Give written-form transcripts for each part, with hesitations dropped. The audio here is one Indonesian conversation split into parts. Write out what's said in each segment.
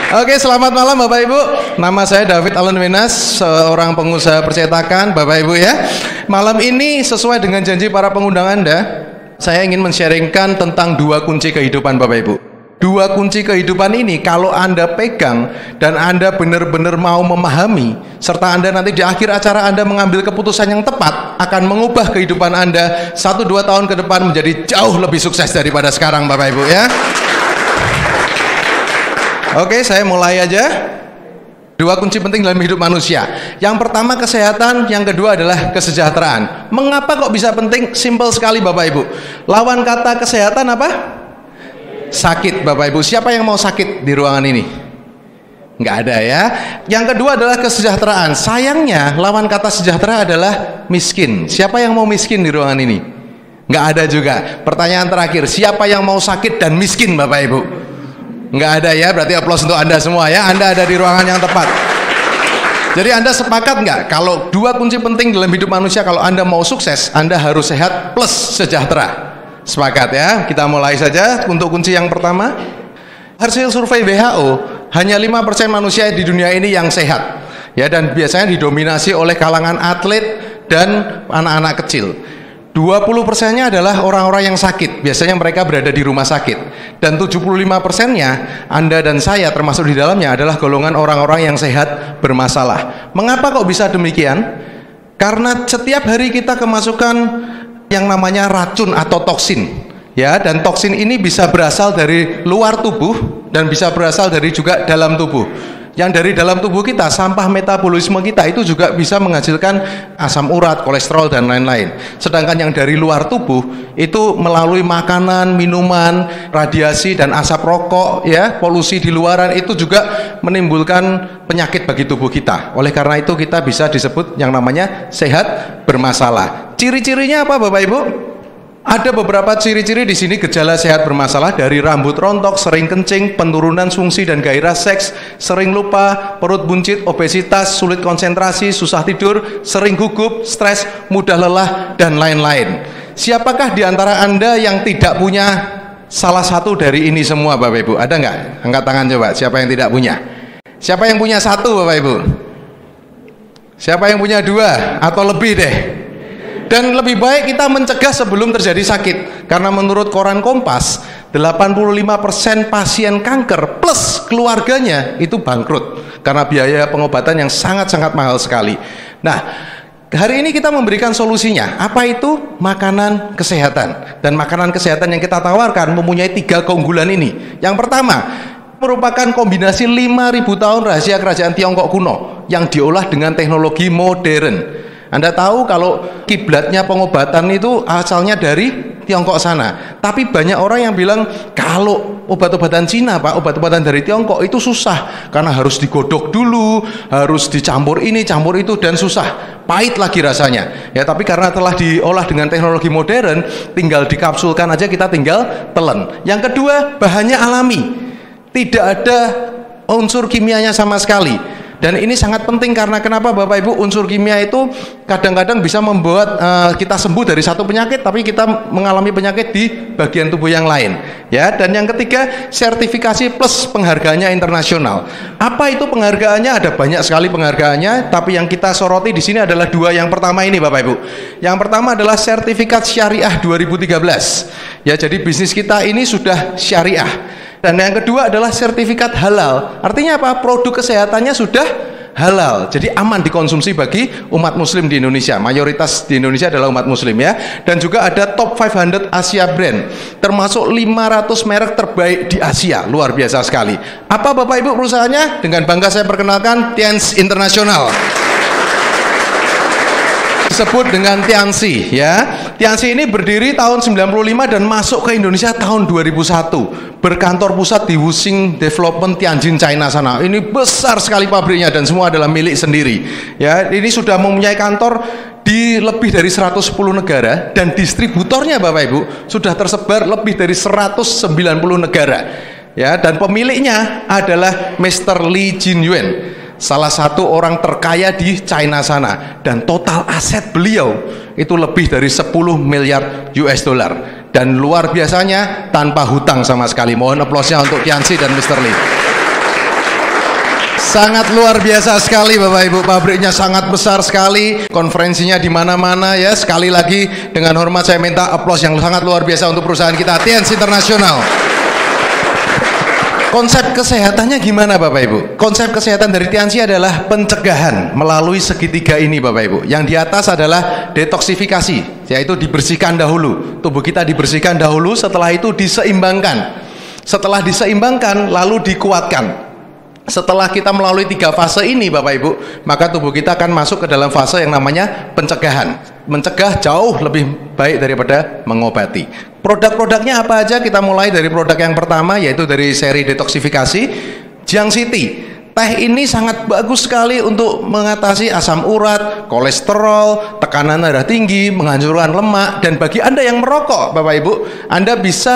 Oke, selamat malam Bapak Ibu. Nama saya David Allen Wenas, seorang pengusaha percetakan Bapak Ibu ya. Malam ini sesuai dengan janji para pengundang Anda, saya ingin men-sharingkan tentang dua kunci kehidupan Bapak Ibu. Dua kunci kehidupan ini kalau Anda pegang dan Anda benar-benar mau memahami, serta Anda nanti di akhir acara Anda mengambil keputusan yang tepat, akan mengubah kehidupan Anda 1-2 tahun ke depan menjadi jauh lebih sukses daripada sekarang Bapak Ibu ya. Oke, saya mulai aja. Dua kunci penting dalam hidup manusia. Yang pertama kesehatan, yang kedua adalah kesejahteraan. Mengapa kok bisa penting? Simple sekali Bapak Ibu. Lawan kata kesehatan apa? Sakit Bapak Ibu. Siapa yang mau sakit di ruangan ini? Nggak ada ya. Yang kedua adalah kesejahteraan. Sayangnya lawan kata sejahtera adalah miskin. Siapa yang mau miskin di ruangan ini? Nggak ada juga. Pertanyaan terakhir, siapa yang mau sakit dan miskin Bapak Ibu? Nggak ada ya, berarti aplaus untuk Anda semua ya. Anda ada di ruangan yang tepat. Jadi Anda sepakat nggak kalau dua kunci penting dalam hidup manusia kalau Anda mau sukses, Anda harus sehat plus sejahtera? Sepakat ya. Kita mulai saja untuk kunci yang pertama. Hasil survei WHO, hanya 5% manusia di dunia ini yang sehat ya, dan biasanya didominasi oleh kalangan atlet dan anak-anak kecil. 20%-nya adalah orang-orang yang sakit, biasanya mereka berada di rumah sakit, dan 75%-nya Anda dan saya termasuk di dalamnya adalah golongan orang-orang yang sehat bermasalah. Mengapa kok bisa demikian? Karena setiap hari kita kemasukan yang namanya racun atau toksin ya, dan toksin ini bisa berasal dari luar tubuh dan bisa berasal dari juga dalam tubuh. Yang dari dalam tubuh kita, sampah metabolisme kita itu juga bisa menghasilkan asam urat, kolesterol dan lain-lain. Sedangkan yang dari luar tubuh itu melalui makanan, minuman, radiasi dan asap rokok ya, polusi di luaran itu juga menimbulkan penyakit bagi tubuh kita. Oleh karena itu kita bisa disebut yang namanya sehat bermasalah. Ciri-cirinya apa Bapak Ibu? Ada beberapa ciri-ciri di sini gejala sehat bermasalah, dari rambut rontok, sering kencing, penurunan fungsi dan gairah seks, sering lupa, perut buncit, obesitas, sulit konsentrasi, susah tidur, sering gugup, stres, mudah lelah dan lain-lain. Siapakah di antara Anda yang tidak punya salah satu dari ini semua Bapak Ibu? Ada nggak? Angkat tangan coba. Siapa yang tidak punya? Siapa yang punya satu Bapak Ibu? Siapa yang punya dua atau lebih deh? Dan lebih baik kita mencegah sebelum terjadi sakit. Karena menurut koran Kompas, 85% pasien kanker plus keluarganya itu bangkrut karena biaya pengobatan yang sangat-sangat mahal sekali. Nah, hari ini kita memberikan solusinya. Apa itu? Makanan kesehatan. Dan makanan kesehatan yang kita tawarkan mempunyai 3 keunggulan ini. Yang pertama, merupakan kombinasi 5.000 tahun rahasia kerajaan Tiongkok kuno yang diolah dengan teknologi modern. Anda tahu kalau kiblatnya pengobatan itu asalnya dari Tiongkok sana. Tapi banyak orang yang bilang kalau obat-obatan Cina Pak, obat-obatan dari Tiongkok itu susah karena harus digodok dulu, harus dicampur ini, campur itu, dan susah, pahit lagi rasanya. Ya, tapi karena telah diolah dengan teknologi modern, tinggal dikapsulkan aja, kita tinggal telan. Yang kedua, bahannya alami. Tidak ada unsur kimianya sama sekali. Dan ini sangat penting karena kenapa Bapak Ibu? Unsur kimia itu kadang-kadang bisa membuat kita sembuh dari satu penyakit, tapi kita mengalami penyakit di bagian tubuh yang lain. Ya, dan yang ketiga, sertifikasi plus penghargaannya internasional. Apa itu penghargaannya? Ada banyak sekali penghargaannya, tapi yang kita soroti di sini adalah 2. Yang pertama ini Bapak Ibu. Yang pertama adalah sertifikat syariah 2013. Ya, jadi bisnis kita ini sudah syariah. Dan yang kedua adalah sertifikat halal. Artinya apa? Produk kesehatannya sudah halal, jadi aman dikonsumsi bagi umat muslim di Indonesia. Mayoritas di Indonesia adalah umat muslim ya. Dan juga ada top 500 Asia brand, termasuk 500 merek terbaik di Asia. Luar biasa sekali. Apa Bapak Ibu perusahaannya? Dengan bangga saya perkenalkan, Tianzi International. Disebut dengan Tianzi ya. Tianzi ini berdiri tahun 95 dan masuk ke Indonesia tahun 2001. Berkantor pusat di Wuxing Development Tianjin, China sana. Ini besar sekali pabriknya dan semua adalah milik sendiri. Ya, ini sudah mempunyai kantor di lebih dari 110 negara dan distributornya Bapak Ibu sudah tersebar lebih dari 190 negara. Ya, dan pemiliknya adalah Mr. Li Jinyuan, salah satu orang terkaya di China sana, dan total aset beliau itu lebih dari 10 miliar US dollar, dan luar biasanya tanpa hutang sama sekali. Mohon aplausnya untuk Tianzi dan Mr. Lee. Sangat luar biasa sekali Bapak Ibu, pabriknya sangat besar sekali, konferensinya di mana-mana ya. Sekali lagi dengan hormat saya minta aplaus yang sangat luar biasa untuk perusahaan kita TNC International. Konsep kesehatannya gimana Bapak Ibu? Konsep kesehatan dari TNC adalah pencegahan melalui segitiga ini Bapak Ibu. Yang di atas adalah detoksifikasi, yaitu dibersihkan dahulu. Tubuh kita dibersihkan dahulu, setelah itu diseimbangkan. Setelah diseimbangkan lalu dikuatkan. Setelah kita melalui 3 fase ini Bapak Ibu, maka tubuh kita akan masuk ke dalam fase yang namanya pencegahan. Mencegah jauh lebih baik daripada mengobati. Produk-produknya apa aja? Kita mulai dari produk yang pertama, yaitu dari seri detoksifikasi Jiang City. Teh ini sangat bagus sekali untuk mengatasi asam urat, kolesterol, tekanan darah tinggi, menghancurkan lemak. Dan bagi Anda yang merokok Bapak Ibu, Anda bisa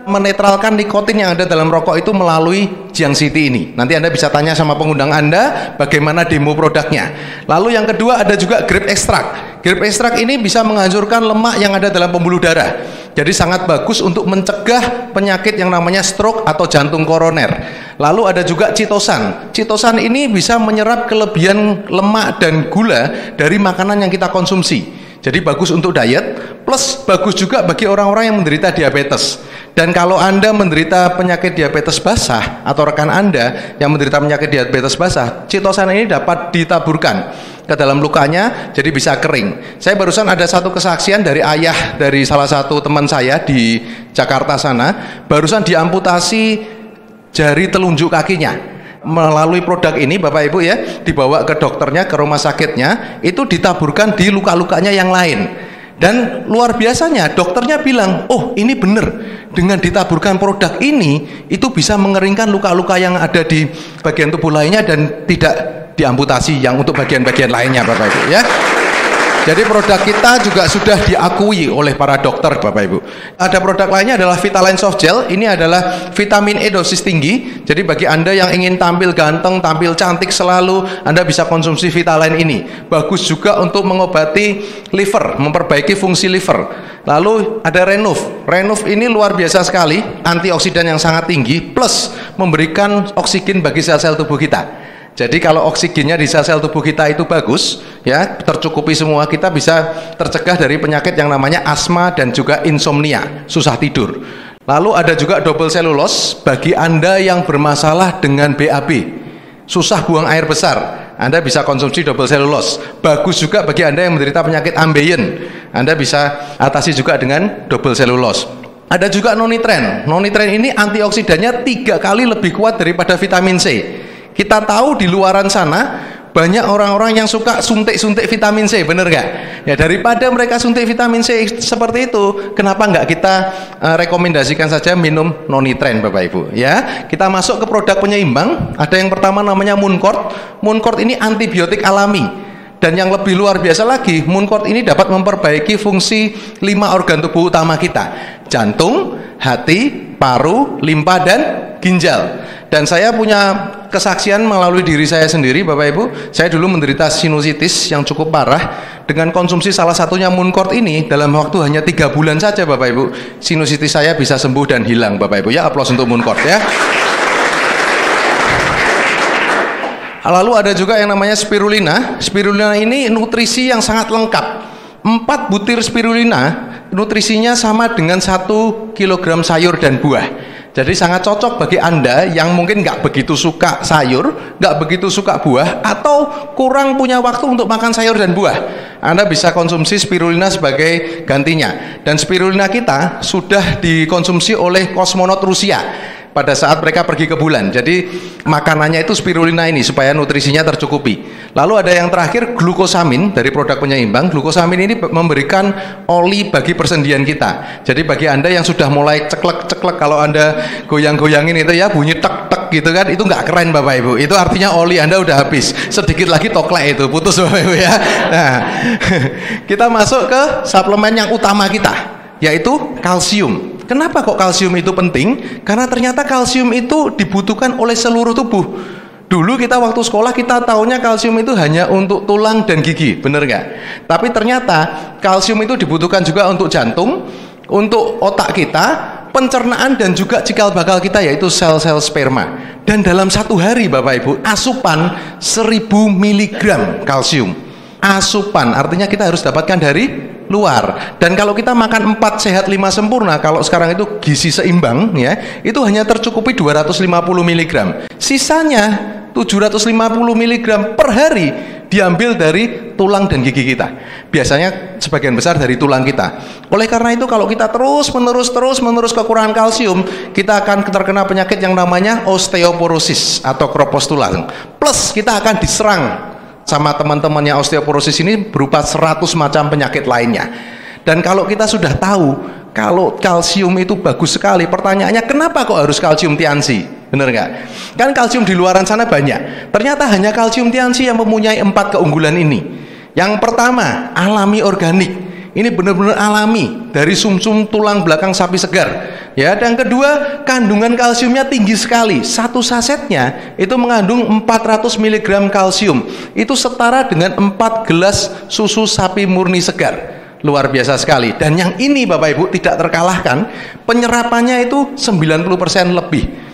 menetralkan nikotin yang ada dalam rokok itu melalui Jiang City ini. Nanti Anda bisa tanya sama pengundang Anda bagaimana demo produknya. Lalu yang kedua ada juga grape extract. Grape extract ini bisa menghancurkan lemak yang ada dalam pembuluh darah. Jadi sangat bagus untuk mencegah penyakit yang namanya stroke atau jantung koroner. Lalu ada juga chitosan. Chitosan ini bisa menyerap kelebihan lemak dan gula dari makanan yang kita konsumsi. Jadi bagus untuk diet, plus bagus juga bagi orang-orang yang menderita diabetes. Dan kalau Anda menderita penyakit diabetes basah, atau rekan Anda yang menderita penyakit diabetes basah, chitosan ini dapat ditaburkan ke dalam lukanya, jadi bisa kering. Saya barusan ada satu kesaksian dari ayah dari salah satu teman saya di Jakarta sana, barusan diamputasi jari telunjuk kakinya. Melalui produk ini Bapak Ibu ya, dibawa ke dokternya, ke rumah sakitnya, itu ditaburkan di luka-lukanya yang lain. Dan luar biasanya dokternya bilang, oh ini benar, dengan ditaburkan produk ini itu bisa mengeringkan luka-luka yang ada di bagian tubuh lainnya dan tidak diamputasi yang untuk bagian-bagian lainnya Bapak Ibu ya. Jadi produk kita juga sudah diakui oleh para dokter Bapak Ibu. Ada produk lainnya adalah Vitaline Soft Gel. Ini adalah vitamin E dosis tinggi. Jadi bagi Anda yang ingin tampil ganteng, tampil cantik selalu, Anda bisa konsumsi Vitaline ini. Bagus juga untuk mengobati liver, memperbaiki fungsi liver. Lalu ada Renuf. Renuf ini luar biasa sekali, antioksidan yang sangat tinggi, plus memberikan oksigen bagi sel-sel tubuh kita. Jadi kalau oksigennya di sel-sel tubuh kita itu bagus, ya tercukupi semua, kita bisa tercegah dari penyakit yang namanya asma dan juga insomnia, susah tidur. Lalu ada juga double cellulose bagi Anda yang bermasalah dengan BAB, susah buang air besar, Anda bisa konsumsi double cellulose. Bagus juga bagi Anda yang menderita penyakit ambeien, Anda bisa atasi juga dengan double cellulose. Ada juga nonitren. Nonitren ini antioksidannya 3 kali lebih kuat daripada vitamin C. Kita tahu di luaran sana banyak orang-orang yang suka suntik-suntik vitamin C, bener nggak? Ya daripada mereka suntik vitamin C seperti itu, kenapa nggak kita rekomendasikan saja minum nonitren Bapak Ibu? Ya, kita masuk ke produk penyeimbang. Ada yang pertama namanya Mooncort. Mooncort ini antibiotik alami. Dan yang lebih luar biasa lagi, Mooncort ini dapat memperbaiki fungsi 5 organ tubuh utama kita: jantung, hati, paru, limpa, dan ginjal. Dan saya punya kesaksian melalui diri saya sendiri Bapak Ibu. Saya dulu menderita sinusitis yang cukup parah. Dengan konsumsi salah satunya Mooncort ini, dalam waktu hanya 3 bulan saja Bapak Ibu, sinusitis saya bisa sembuh dan hilang Bapak Ibu ya. Aplaus untuk Mooncort ya. Lalu ada juga yang namanya spirulina. Spirulina ini nutrisi yang sangat lengkap. 4 butir spirulina nutrisinya sama dengan 1 kilogram sayur dan buah. Jadi sangat cocok bagi Anda yang mungkin nggak begitu suka sayur, nggak begitu suka buah, atau kurang punya waktu untuk makan sayur dan buah. Anda bisa konsumsi spirulina sebagai gantinya. Dan spirulina kita sudah dikonsumsi oleh kosmonot Rusia pada saat mereka pergi ke bulan. Jadi makanannya itu spirulina ini supaya nutrisinya tercukupi. Lalu ada yang terakhir glukosamin dari produk penyeimbang. Glukosamin ini memberikan oli bagi persendian kita. Jadi bagi Anda yang sudah mulai ceklek-ceklek, kalau Anda goyang-goyangin itu ya bunyi tek-tek gitu kan, itu nggak keren Bapak Ibu. Itu artinya oli Anda udah habis. Sedikit lagi toklek itu, putus Bapak Ibu ya. Nah, kita masuk ke suplemen yang utama kita, yaitu kalsium. Kenapa kok kalsium itu penting? Karena ternyata kalsium itu dibutuhkan oleh seluruh tubuh. Dulu kita waktu sekolah kita taunya kalsium itu hanya untuk tulang dan gigi, bener nggak? Tapi ternyata kalsium itu dibutuhkan juga untuk jantung, untuk otak kita, pencernaan dan juga cikal bakal kita, yaitu sel-sel sperma. Dan dalam satu hari Bapak Ibu, asupan 1000 mg kalsium. Asupan artinya kita harus dapatkan dari luar. Dan kalau kita makan 4 sehat 5 sempurna, kalau sekarang itu gizi seimbang ya, itu hanya tercukupi 250 mg. Sisanya 750 mg per hari diambil dari tulang dan gigi kita. Biasanya sebagian besar dari tulang kita. Oleh karena itu kalau kita terus menerus kekurangan kalsium, kita akan terkena penyakit yang namanya osteoporosis atau kropos tulang. Plus kita akan diserang sama teman-temannya osteoporosis ini berupa 100 macam penyakit lainnya. Dan kalau kita sudah tahu kalau kalsium itu bagus sekali, pertanyaannya kenapa kok harus kalsium tiansi? Bener nggak? Kan kalsium di luaran sana banyak. Ternyata hanya kalsium tiansi yang mempunyai 4 keunggulan ini. Yang pertama, alami organik. Ini benar-benar alami dari sumsum tulang belakang sapi segar. Ya, dan kedua, kandungan kalsiumnya tinggi sekali. Satu sasetnya itu mengandung 400 mg kalsium. Itu setara dengan 4 gelas susu sapi murni segar. Luar biasa sekali. Dan yang ini Bapak Ibu tidak terkalahkan, penyerapannya itu 90% lebih.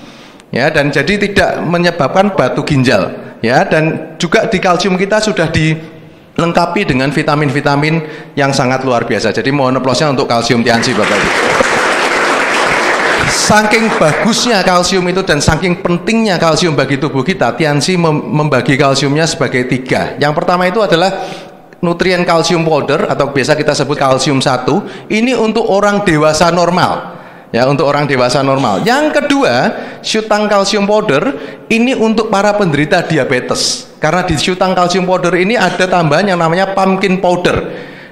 Ya, dan jadi tidak menyebabkan batu ginjal. Ya, dan juga di kalsium kita sudah dilengkapi dengan vitamin-vitamin yang sangat luar biasa. Jadi mohon aplausnya untuk kalsium tiansi Bapak Ibu. Saking bagusnya kalsium itu dan saking pentingnya kalsium bagi tubuh kita, tiansi membagi kalsiumnya sebagai 3. Yang pertama itu adalah nutrien kalsium powder atau biasa kita sebut kalsium 1. Ini untuk orang dewasa normal. Ya, untuk orang dewasa normal. Yang kedua, syutang kalsium powder ini untuk para penderita diabetes. Karena di syutang kalsium powder ini ada tambahan yang namanya pumpkin powder.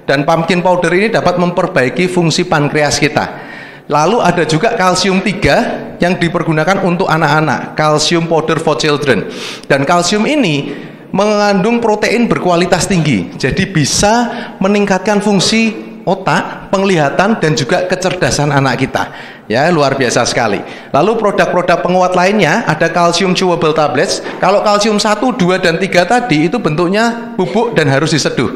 Dan pumpkin powder ini dapat memperbaiki fungsi pankreas kita. Lalu ada juga kalsium 3 yang dipergunakan untuk anak-anak, kalsium powder for children. Dan kalsium ini mengandung protein berkualitas tinggi. Jadi bisa meningkatkan fungsi otak, penglihatan, dan juga kecerdasan anak kita. Ya, luar biasa sekali. Lalu produk-produk penguat lainnya ada kalsium chewable tablets. Kalau kalsium 1, 2, dan 3 tadi itu bentuknya bubuk dan harus diseduh.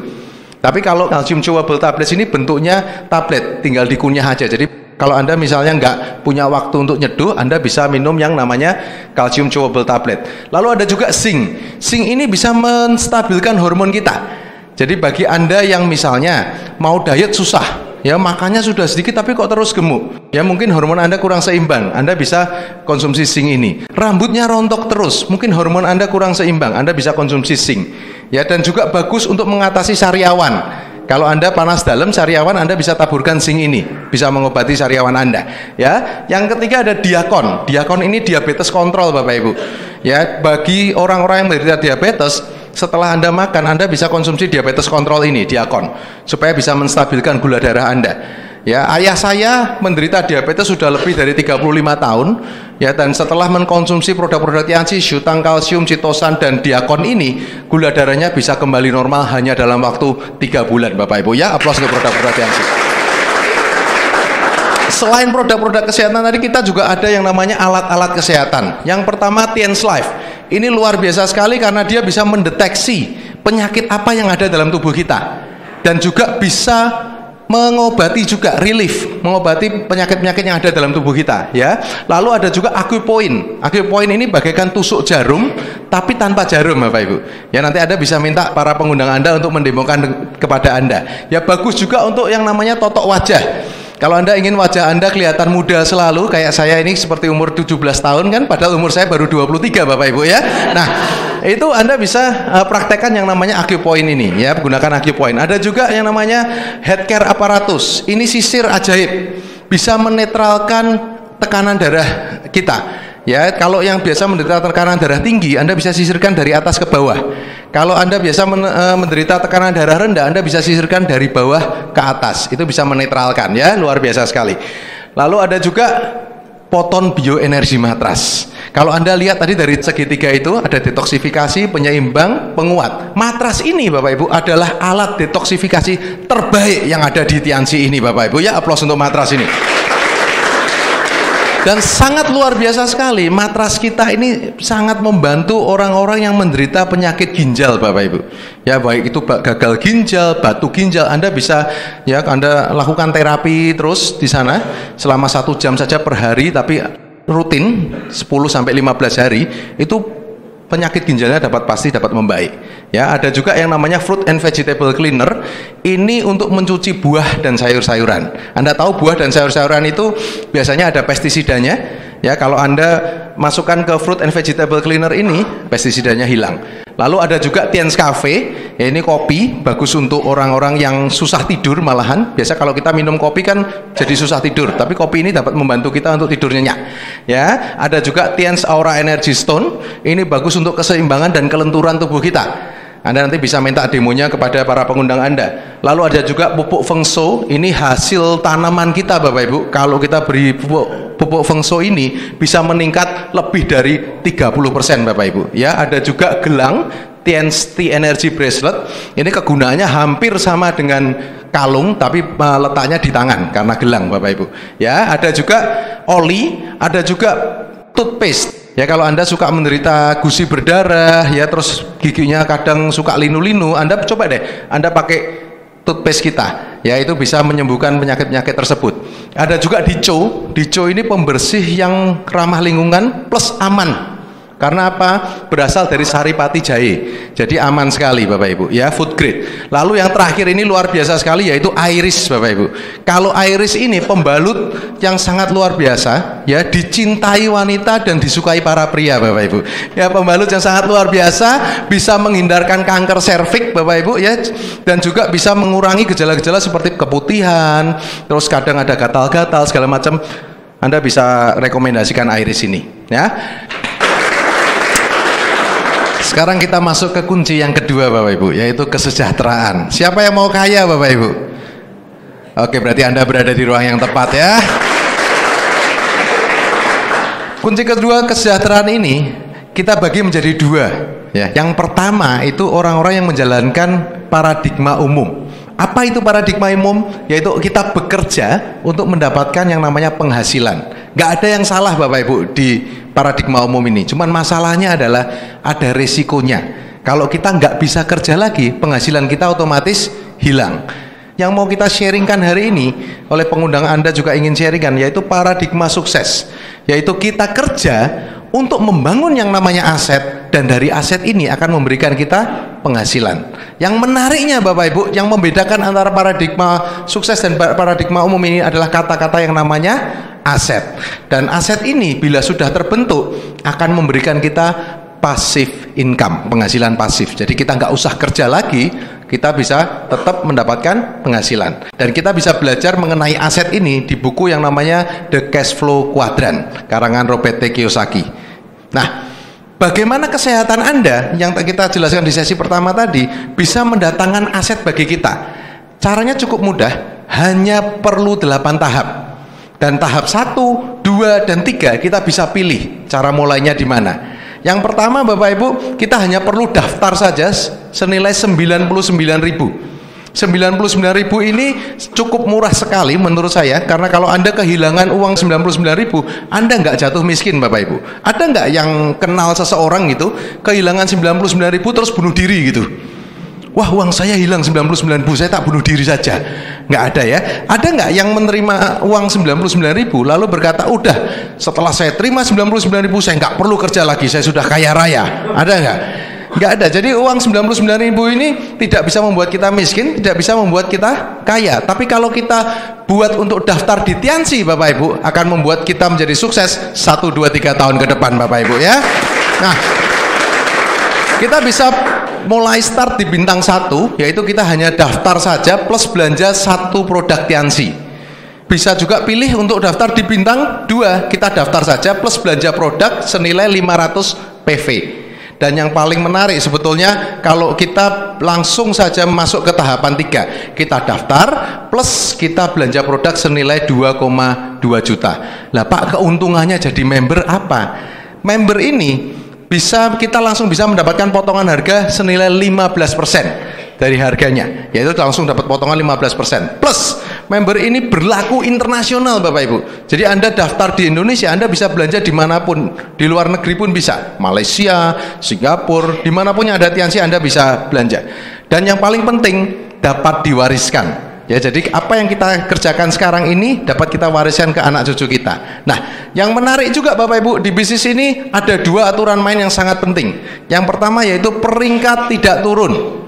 Tapi kalau kalsium chewable tablets ini bentuknya tablet, tinggal dikunyah aja. Jadi kalau Anda misalnya nggak punya waktu untuk nyeduh, Anda bisa minum yang namanya kalsium chewable tablet. Lalu ada juga zinc. Zinc ini bisa menstabilkan hormon kita. Jadi bagi Anda yang misalnya mau diet susah, ya makannya sudah sedikit tapi kok terus gemuk, ya mungkin hormon Anda kurang seimbang, Anda bisa konsumsi zinc ini. Rambutnya rontok terus, mungkin hormon Anda kurang seimbang, Anda bisa konsumsi zinc. Ya, dan juga bagus untuk mengatasi sariawan. Kalau Anda panas dalam sariawan, Anda bisa taburkan zinc ini, bisa mengobati sariawan Anda. Ya, yang ketiga ada diakon. Diakon ini diabetes kontrol Bapak Ibu. Ya, bagi orang-orang yang menderita diabetes, setelah Anda makan, Anda bisa konsumsi diabetes kontrol ini, diakon, supaya bisa menstabilkan gula darah Anda. Ya, ayah saya menderita diabetes sudah lebih dari 35 tahun, ya, dan setelah mengkonsumsi produk-produk tiansi, syutang kalsium, citosan, dan diakon ini, gula darahnya bisa kembali normal hanya dalam waktu 3 bulan, Bapak Ibu. Ya, aplaus untuk produk-produk tiansi. Selain produk-produk kesehatan tadi, kita juga ada yang namanya alat-alat kesehatan. Yang pertama, Tian's Life. Ini luar biasa sekali karena dia bisa mendeteksi penyakit apa yang ada dalam tubuh kita. Dan juga bisa mengobati juga, relief, mengobati penyakit-penyakit yang ada dalam tubuh kita. Ya. Lalu ada juga Acupoint. Acupoint ini bagaikan tusuk jarum, tapi tanpa jarum Bapak Ibu. Ya, nanti Anda bisa minta para pengundang Anda untuk mendemokan kepada Anda. Ya, bagus juga untuk yang namanya totok wajah. Kalau Anda ingin wajah Anda kelihatan muda selalu, kayak saya ini seperti umur 17 tahun kan, padahal umur saya baru 23 Bapak Ibu ya. Nah, itu Anda bisa praktekkan yang namanya Acupoint ini ya, gunakan Acupoint. Ada juga yang namanya head care apparatus. Ini sisir ajaib, bisa menetralkan tekanan darah kita. Ya, kalau yang biasa menderita tekanan darah tinggi, Anda bisa sisirkan dari atas ke bawah. Kalau Anda biasa menderita tekanan darah rendah, Anda bisa sisirkan dari bawah ke atas. Itu bisa menetralkan ya, luar biasa sekali. Lalu ada juga Poton Bioenergi Matras. Kalau Anda lihat tadi dari segitiga itu ada detoksifikasi, penyeimbang, penguat. Matras ini Bapak Ibu adalah alat detoksifikasi terbaik yang ada di Tiansi ini Bapak Ibu ya, aplaus untuk matras ini. Dan sangat luar biasa sekali, matras kita ini sangat membantu orang-orang yang menderita penyakit ginjal, Bapak Ibu. Ya, baik itu gagal ginjal, batu ginjal, Anda bisa ya Anda lakukan terapi terus di sana selama 1 jam saja per hari, tapi rutin 10 sampai 15 hari, itu penyakit ginjalnya pasti dapat membaik. Ya, ada juga yang namanya fruit and vegetable cleaner. Ini untuk mencuci buah dan sayur-sayuran. Anda tahu buah dan sayur-sayuran itu biasanya ada pestisidanya. Ya, kalau Anda masukkan ke fruit and vegetable cleaner ini, pestisidanya hilang. Lalu ada juga Tiens Cafe. Ya, ini kopi, bagus untuk orang-orang yang susah tidur malahan. Biasa kalau kita minum kopi kan jadi susah tidur, tapi kopi ini dapat membantu kita untuk tidur nyenyak. Ya, ada juga Tiens Aura Energy Stone. Ini bagus untuk keseimbangan dan kelenturan tubuh kita. Anda nanti bisa minta demonya kepada para pengundang Anda. Lalu ada juga pupuk Feng Shui. Ini hasil tanaman kita, Bapak Ibu. Kalau kita beri pupuk Feng Shui ini bisa meningkat lebih dari 30%, Bapak Ibu. Ya, ada juga gelang Tiens Tea Energy Bracelet. Ini kegunaannya hampir sama dengan kalung, tapi letaknya di tangan karena gelang, Bapak Ibu. Ya, ada juga oli, ada juga toothpaste. Ya, kalau Anda suka menderita gusi berdarah, ya terus giginya kadang suka linu-linu, Anda coba deh, Anda pakai toothpaste kita, ya itu bisa menyembuhkan penyakit-penyakit tersebut. Ada juga Dicho. Dicho ini pembersih yang ramah lingkungan plus aman. Karena apa? Berasal dari saripati jahe. Jadi aman sekali, Bapak Ibu. Ya, food grade. Lalu yang terakhir ini luar biasa sekali, yaitu iris, Bapak Ibu. Kalau iris ini pembalut yang sangat luar biasa, ya dicintai wanita dan disukai para pria, Bapak Ibu. Ya, pembalut yang sangat luar biasa, bisa menghindarkan kanker serviks, Bapak Ibu, ya, dan juga bisa mengurangi gejala-gejala seperti keputihan, terus kadang ada gatal-gatal segala macam. Anda bisa rekomendasikan iris ini, ya. Sekarang kita masuk ke kunci yang kedua, Bapak Ibu, yaitu kesejahteraan. Siapa yang mau kaya, Bapak Ibu? Oke, berarti Anda berada di ruang yang tepat, ya. Kunci kedua kesejahteraan ini kita bagi menjadi dua, ya. Yang pertama itu orang-orang yang menjalankan paradigma umum. Apa itu paradigma umum? Yaitu kita bekerja untuk mendapatkan yang namanya penghasilan. Nggak ada yang salah, Bapak Ibu, di paradigma umum ini. Cuman masalahnya adalah ada resikonya. Kalau kita nggak bisa kerja lagi, penghasilan kita otomatis hilang. Yang mau kita sharingkan hari ini, oleh pengundang Anda juga ingin sharingkan, yaitu paradigma sukses. Yaitu kita kerja untuk membangun yang namanya aset, dan dari aset ini akan memberikan kita penghasilan. Yang menariknya, Bapak Ibu, yang membedakan antara paradigma sukses dan paradigma umum ini adalah kata-kata yang namanya aset. Dan aset ini bila sudah terbentuk akan memberikan kita passive income, penghasilan pasif. Jadi kita nggak usah kerja lagi, kita bisa tetap mendapatkan penghasilan. Dan kita bisa belajar mengenai aset ini di buku yang namanya The Cash Flow Quadrant, karangan Robert T. Kiyosaki. Nah, bagaimana kesehatan Anda yang kita jelaskan di sesi pertama tadi bisa mendatangkan aset bagi kita? Caranya cukup mudah, hanya perlu 8 tahap. Dan tahap 1, 2, dan 3 kita bisa pilih cara mulainya di mana. Yang pertama, Bapak Ibu, kita hanya perlu daftar saja senilai 99.000. 99.000 ini cukup murah sekali menurut saya, karena kalau Anda kehilangan uang 99.000, Anda nggak jatuh miskin, Bapak Ibu. Ada nggak yang kenal seseorang gitu kehilangan 99.000 terus bunuh diri gitu? Wah, uang saya hilang 99.000, saya tak bunuh diri saja. Nggak ada, ya. Ada nggak yang menerima uang 99.000 lalu berkata, udah, setelah saya terima 99.000 saya nggak perlu kerja lagi, saya sudah kaya raya? Ada nggak? Nggak ada. Jadi uang 99.000 ini tidak bisa membuat kita miskin, tidak bisa membuat kita kaya. Tapi kalau kita buat untuk daftar di Tianxi, Bapak Ibu, akan membuat kita menjadi sukses 1, 2, 3 tahun ke depan, Bapak Ibu, ya. Nah, kita bisa mulai start di bintang 1, yaitu kita hanya daftar saja plus belanja 1 produk Tianxi. Bisa juga pilih untuk daftar di bintang 2, kita daftar saja plus belanja produk senilai 500 PV. Dan yang paling menarik sebetulnya kalau kita langsung saja masuk ke tahapan 3, kita daftar plus kita belanja produk senilai 2,2 juta. Lah Pak, keuntungannya jadi member apa? Member ini kita langsung bisa mendapatkan potongan harga senilai 15%. dari harganya, yaitu langsung dapat potongan 15%. Plus member ini berlaku internasional Bapak Ibu. Jadi Anda daftar di Indonesia, Anda bisa belanja dimanapun, di luar negeri pun bisa, Malaysia, Singapura, dimanapun yang ada Tianxi Anda bisa belanja. Dan yang paling penting dapat diwariskan. Ya, jadi apa yang kita kerjakan sekarang ini dapat kita wariskan ke anak cucu kita. Nah, yang menarik juga Bapak Ibu, di bisnis ini ada dua aturan main yang sangat penting. Yang pertama yaitu peringkat tidak turun.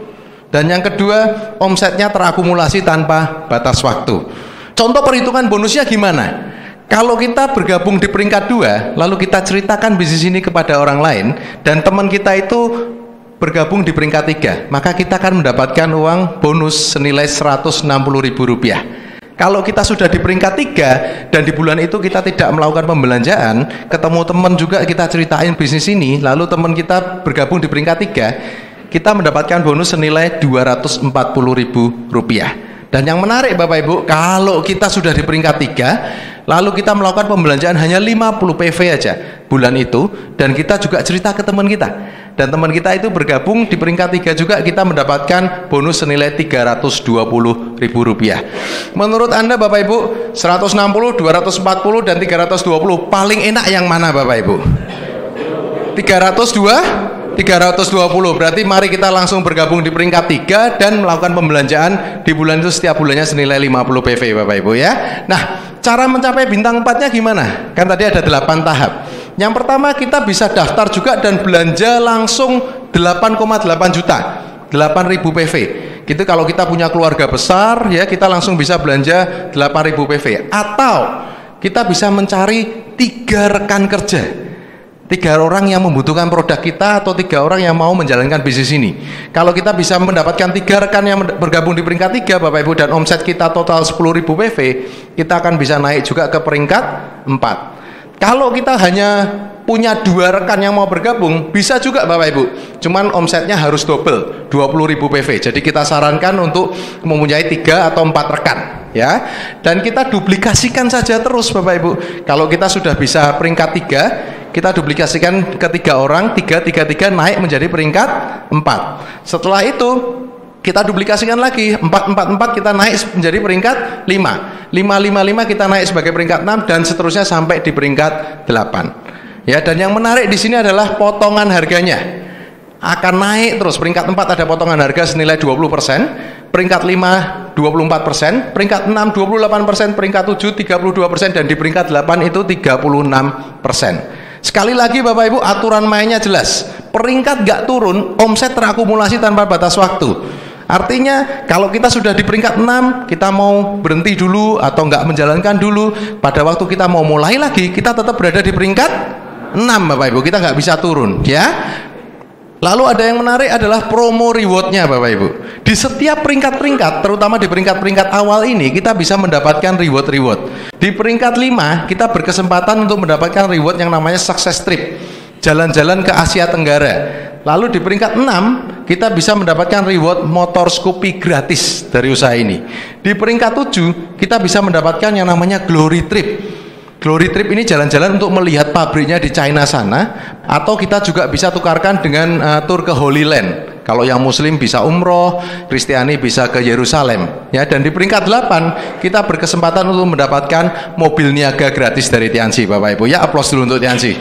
Dan yang kedua, omsetnya terakumulasi tanpa batas waktu. Contoh perhitungan bonusnya gimana? Kalau kita bergabung di peringkat 2, lalu kita ceritakan bisnis ini kepada orang lain, dan teman kita itu bergabung di peringkat 3, maka kita akan mendapatkan uang bonus senilai Rp160.000. Kalau kita sudah di peringkat 3 dan di bulan itu kita tidak melakukan pembelanjaan, ketemu teman juga kita ceritain bisnis ini, lalu teman kita bergabung di peringkat 3, kita mendapatkan bonus senilai Rp240.000. Dan yang menarik Bapak Ibu, kalau kita sudah di peringkat 3, lalu kita melakukan pembelanjaan hanya 50 PV aja bulan itu, dan kita juga cerita ke teman kita, dan teman kita itu bergabung di peringkat 3 juga, kita mendapatkan bonus senilai Rp320.000. Menurut Anda Bapak Ibu, 160, 240, dan 320 paling enak yang mana Bapak Ibu? 320, berarti mari kita langsung bergabung di peringkat 3 dan melakukan pembelanjaan di bulan itu setiap bulannya senilai 50 PV Bapak Ibu ya. Nah, cara mencapai bintang 4-nya gimana? Kan tadi ada 8 tahap. Yang pertama, kita bisa daftar juga dan belanja langsung 8,8 juta, 8.000 PV. Gitu kalau kita punya keluarga besar ya, kita langsung bisa belanja 8.000 PV. Atau kita bisa mencari 3 rekan kerja, 3 orang yang membutuhkan produk kita, atau 3 orang yang mau menjalankan bisnis ini. Kalau kita bisa mendapatkan 3 rekan yang bergabung di peringkat 3 Bapak Ibu, dan omset kita total 10.000 PV, kita akan bisa naik juga ke peringkat 4. Kalau kita hanya punya 2 rekan yang mau bergabung, bisa juga Bapak Ibu, cuman omsetnya harus double, 20.000 PV. Jadi kita sarankan untuk mempunyai 3 atau 4 rekan ya, dan kita duplikasikan saja terus Bapak Ibu. Kalau kita sudah bisa peringkat 3, kita duplikasikan ke 3 orang, 3 naik menjadi peringkat 4. Setelah itu kita duplikasikan lagi, 4 kita naik menjadi peringkat 5, 5 kita naik sebagai peringkat 6, dan seterusnya sampai di peringkat 8 ya. Dan yang menarik di sini adalah potongan harganya akan naik terus. Peringkat 4 ada potongan harga senilai 20%, peringkat 5 24%, peringkat 6 28%, peringkat 7 32%, dan di peringkat 8 itu 36%. Sekali lagi Bapak Ibu, aturan mainnya jelas. Peringkat gak turun, omset terakumulasi tanpa batas waktu. Artinya kalau kita sudah di peringkat 6, kita mau berhenti dulu atau nggak menjalankan dulu, pada waktu kita mau mulai lagi, kita tetap berada di peringkat 6 Bapak Ibu, kita nggak bisa turun ya. Lalu ada yang menarik adalah promo rewardnya Bapak Ibu. Di setiap peringkat-peringkat, terutama di peringkat-peringkat awal ini, kita bisa mendapatkan reward-reward. Di peringkat 5, kita berkesempatan untuk mendapatkan reward yang namanya success trip, jalan-jalan ke Asia Tenggara. Lalu di peringkat 6, kita bisa mendapatkan reward motor Scoopy gratis dari usaha ini. Di peringkat 7, kita bisa mendapatkan yang namanya glory trip. Glory trip ini jalan-jalan untuk melihat pabriknya di China sana, atau kita juga bisa tukarkan dengan tur ke Holy Land. Kalau yang muslim bisa umroh, Kristiani bisa ke Yerusalem ya. Dan di peringkat 8 kita berkesempatan untuk mendapatkan mobil niaga gratis dari Tianxi Bapak Ibu ya. Aplaus dulu untuk Tianxi.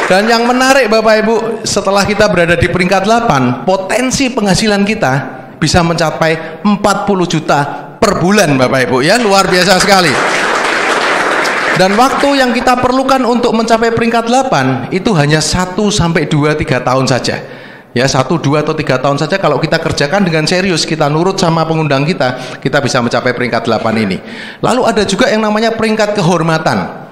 Dan yang menarik Bapak Ibu, setelah kita berada di peringkat 8, potensi penghasilan kita bisa mencapai 40 juta per bulan Bapak Ibu ya, luar biasa sekali. Dan waktu yang kita perlukan untuk mencapai peringkat 8 itu hanya 1 sampai 2 3 tahun saja. Ya, 1 2 atau 3 tahun saja kalau kita kerjakan dengan serius, kita nurut sama pengundang kita bisa mencapai peringkat 8 ini. Lalu ada juga yang namanya peringkat kehormatan,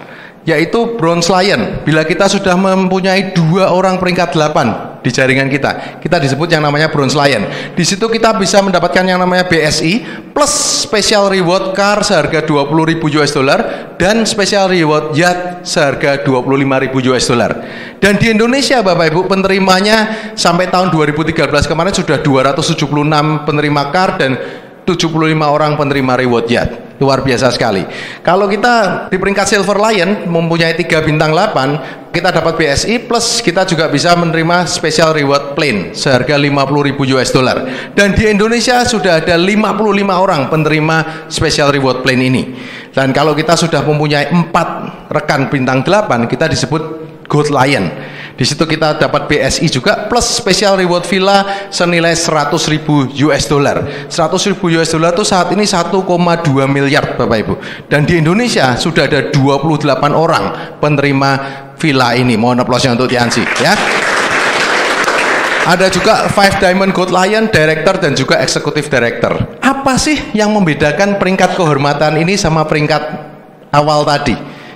yaitu Bronze Lion. Bila kita sudah mempunyai 2 orang peringkat 8 di jaringan kita, kita disebut yang namanya Bronze Lion. Di situ kita bisa mendapatkan yang namanya BSI plus special reward car seharga $20.000 dan special reward yacht seharga $25.000. Dan di Indonesia Bapak Ibu, penerimanya sampai tahun 2013 kemarin sudah 276 penerima car dan 75 orang penerima reward yacht. Luar biasa sekali. Kalau kita di peringkat Silver Lion mempunyai 3 bintang 8, Kita dapat BSI plus kita juga bisa menerima special reward plane seharga 50.000 US dollar. Dan di Indonesia sudah ada 55 orang penerima special reward plane ini. Dan kalau kita sudah mempunyai 4 rekan bintang 8, kita disebut Gold Lion. Di situ kita dapat BSI juga plus special reward villa senilai 100.000 US dollar. 100.000 US dollar itu saat ini 1,2 miliar Bapak Ibu. Dan di Indonesia sudah ada 28 orang penerima villa ini. Mohon aplausnya untuk Tianzi ya. Ada juga 5 Diamond Gold Lion Director dan juga Executive Director. Apa sih yang membedakan peringkat kehormatan ini sama peringkat awal tadi?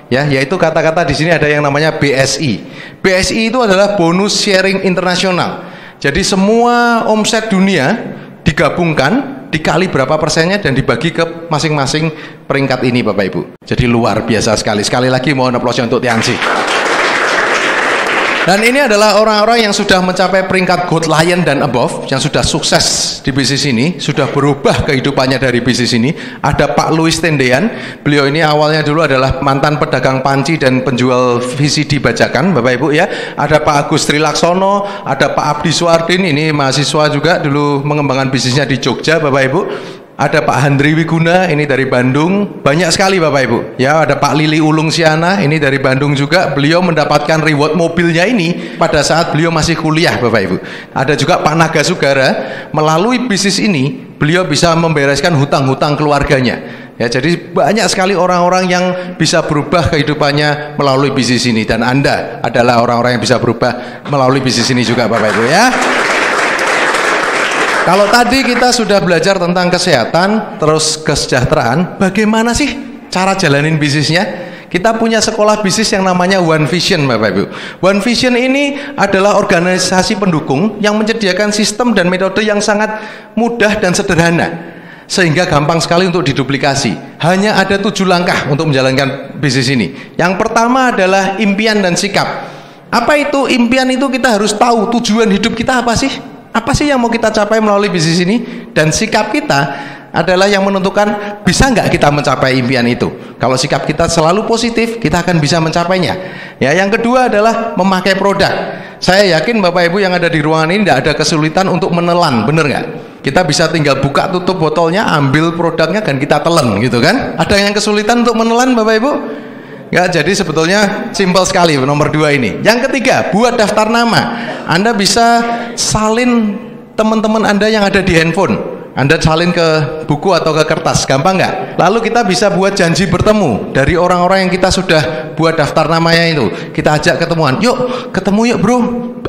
Ya, yaitu kata-kata di sini ada yang namanya BSI. BSI itu adalah bonus sharing internasional. Jadi semua omset dunia digabungkan, dikali berapa persennya dan dibagi ke masing-masing peringkat ini Bapak Ibu. Jadi luar biasa sekali. Sekali lagi mohon aplausnya untuk Tianzi. Dan ini adalah orang-orang yang sudah mencapai peringkat Gold Lion dan above, yang sudah sukses di bisnis ini, sudah berubah kehidupannya dari bisnis ini. Ada Pak Louis Tendean, beliau ini awalnya dulu adalah mantan pedagang panci dan penjual VCD bajakan, Bapak Ibu ya. Ada Pak Agus Trilaksono, ada Pak Abdi Suardin, ini mahasiswa juga dulu mengembangkan bisnisnya di Jogja, Bapak Ibu. Ada Pak Handri Wiguna, ini dari Bandung. Banyak sekali Bapak Ibu. Ya, ada Pak Lili Ulung Siana, ini dari Bandung juga. Beliau mendapatkan reward mobilnya ini pada saat beliau masih kuliah Bapak Ibu. Ada juga Pak Naga Sugara, melalui bisnis ini beliau bisa membereskan hutang-hutang keluarganya. Ya, jadi banyak sekali orang-orang yang bisa berubah kehidupannya melalui bisnis ini. Dan Anda adalah orang-orang yang bisa berubah melalui bisnis ini juga Bapak Ibu ya. Kalau tadi kita sudah belajar tentang kesehatan, terus kesejahteraan, bagaimana sih cara jalanin bisnisnya? Kita punya sekolah bisnis yang namanya One Vision Bapak Ibu. One Vision ini adalah organisasi pendukung yang menyediakan sistem dan metode yang sangat mudah dan sederhana, sehingga gampang sekali untuk diduplikasi. Hanya ada 7 langkah untuk menjalankan bisnis ini. Yang pertama adalah impian dan sikap. Apa itu impian? Itu kita harus tahu tujuan hidup kita apa sih? Apa sih yang mau kita capai melalui bisnis ini? Dan sikap kita adalah yang menentukan bisa nggak kita mencapai impian itu. Kalau sikap kita selalu positif, kita akan bisa mencapainya. Ya, yang kedua adalah memakai produk. Saya yakin Bapak Ibu yang ada di ruangan ini tidak ada kesulitan untuk menelan, bener nggak? Kita bisa tinggal buka tutup botolnya, ambil produknya dan kita telan gitu kan? Ada yang kesulitan untuk menelan Bapak Ibu? Ya, jadi sebetulnya simpel sekali nomor 2 ini. Yang ketiga, buat daftar nama. Anda bisa salin teman-teman Anda yang ada di handphone. Anda salin ke buku atau ke kertas, gampang nggak? Lalu kita bisa buat janji bertemu dari orang-orang yang kita sudah buat daftar namanya itu. Kita ajak ketemuan, yuk ketemu yuk bro,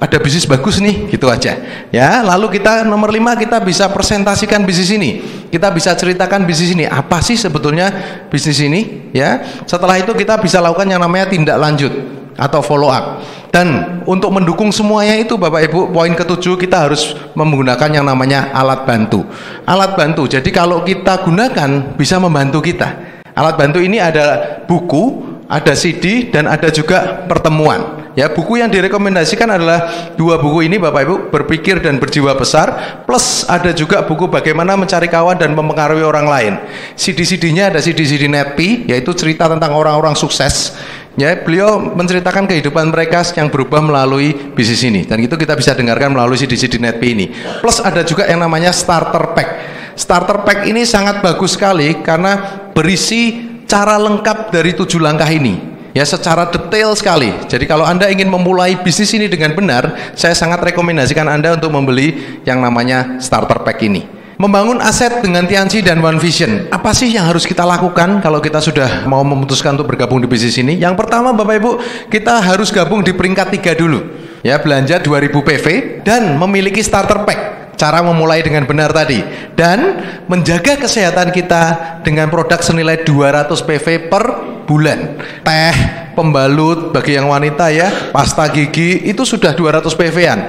ada bisnis bagus nih, gitu aja. Ya, lalu kita nomor 5 kita bisa presentasikan bisnis ini. Kita bisa ceritakan bisnis ini, apa sih sebetulnya bisnis ini? Ya, setelah itu kita bisa lakukan yang namanya tindak lanjut atau follow up. Dan untuk mendukung semuanya itu Bapak Ibu, poin ke-7 kita harus menggunakan yang namanya alat bantu. Alat bantu, jadi kalau kita gunakan bisa membantu kita. Alat bantu ini ada buku, ada CD, dan ada juga pertemuan. Ya, buku yang direkomendasikan adalah 2 buku ini Bapak Ibu, Berpikir dan Berjiwa Besar, plus ada juga buku Bagaimana Mencari Kawan dan Mempengaruhi Orang Lain. CD-CD-nya ada CD-CD NetP, yaitu cerita tentang orang-orang sukses. Ya, beliau menceritakan kehidupan mereka yang berubah melalui bisnis ini, dan itu kita bisa dengarkan melalui CD-CD NetP ini. Plus ada juga yang namanya Starter Pack. Starter Pack ini sangat bagus sekali karena berisi cara lengkap dari 7 langkah ini. Ya, secara detail sekali. Jadi kalau Anda ingin memulai bisnis ini dengan benar, saya sangat rekomendasikan Anda untuk membeli yang namanya Starter Pack ini. Membangun aset dengan Tianzi dan One Vision. Apa sih yang harus kita lakukan kalau kita sudah mau memutuskan untuk bergabung di bisnis ini? Yang pertama Bapak Ibu, kita harus gabung di peringkat 3 dulu. Ya, belanja 2000 PV dan memiliki Starter Pack. Cara memulai dengan benar tadi, dan menjaga kesehatan kita dengan produk senilai 200 PV per bulan. Teh, pembalut bagi yang wanita ya, pasta gigi itu sudah 200 PV-an.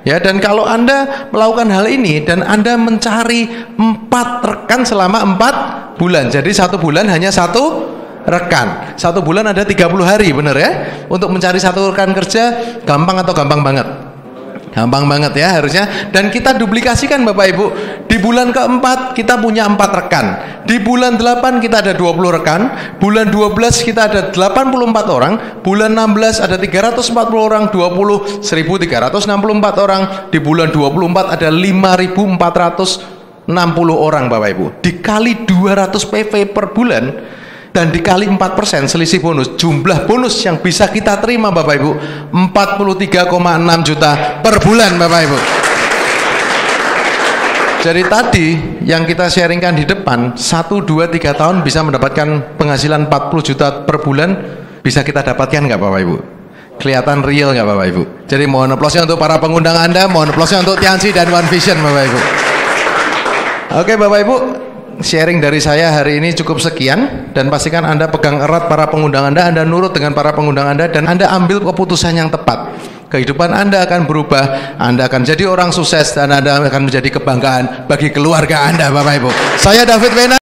Ya, dan kalau Anda melakukan hal ini dan Anda mencari 4 rekan selama 4 bulan. Jadi 1 bulan hanya 1 rekan. 1 bulan ada 30 hari, bener ya? Untuk mencari 1 rekan kerja gampang atau gampang banget? Gampang banget ya harusnya. Dan kita duplikasikan Bapak Ibu. Di bulan keempat kita punya 4 rekan. Di bulan 8 kita ada 20 rekan. Bulan 12 kita ada 84 orang. Bulan 16 ada 340 orang. 20 1364 orang. Di bulan 24 ada 5460 orang Bapak Ibu. Dikali 200 PV per bulan dan dikali 4% selisih bonus, jumlah bonus yang bisa kita terima Bapak Ibu 43,6 juta per bulan Bapak Ibu. Jadi tadi yang kita sharingkan di depan 1, 2, 3 tahun bisa mendapatkan penghasilan 40 juta per bulan, bisa kita dapatkan nggak Bapak Ibu? Kelihatan real nggak Bapak Ibu? Jadi mohon aplausnya untuk para pengundang Anda, mohon aplausnya untuk Tiansi dan One Vision Bapak Ibu. Oke Bapak Ibu, sharing dari saya hari ini cukup sekian, dan pastikan Anda pegang erat para pengundang Anda nurut dengan para pengundang Anda, dan Anda ambil keputusan yang tepat. Kehidupan Anda akan berubah, Anda akan jadi orang sukses, dan Anda akan menjadi kebanggaan bagi keluarga Anda Bapak Ibu. Saya David Wena.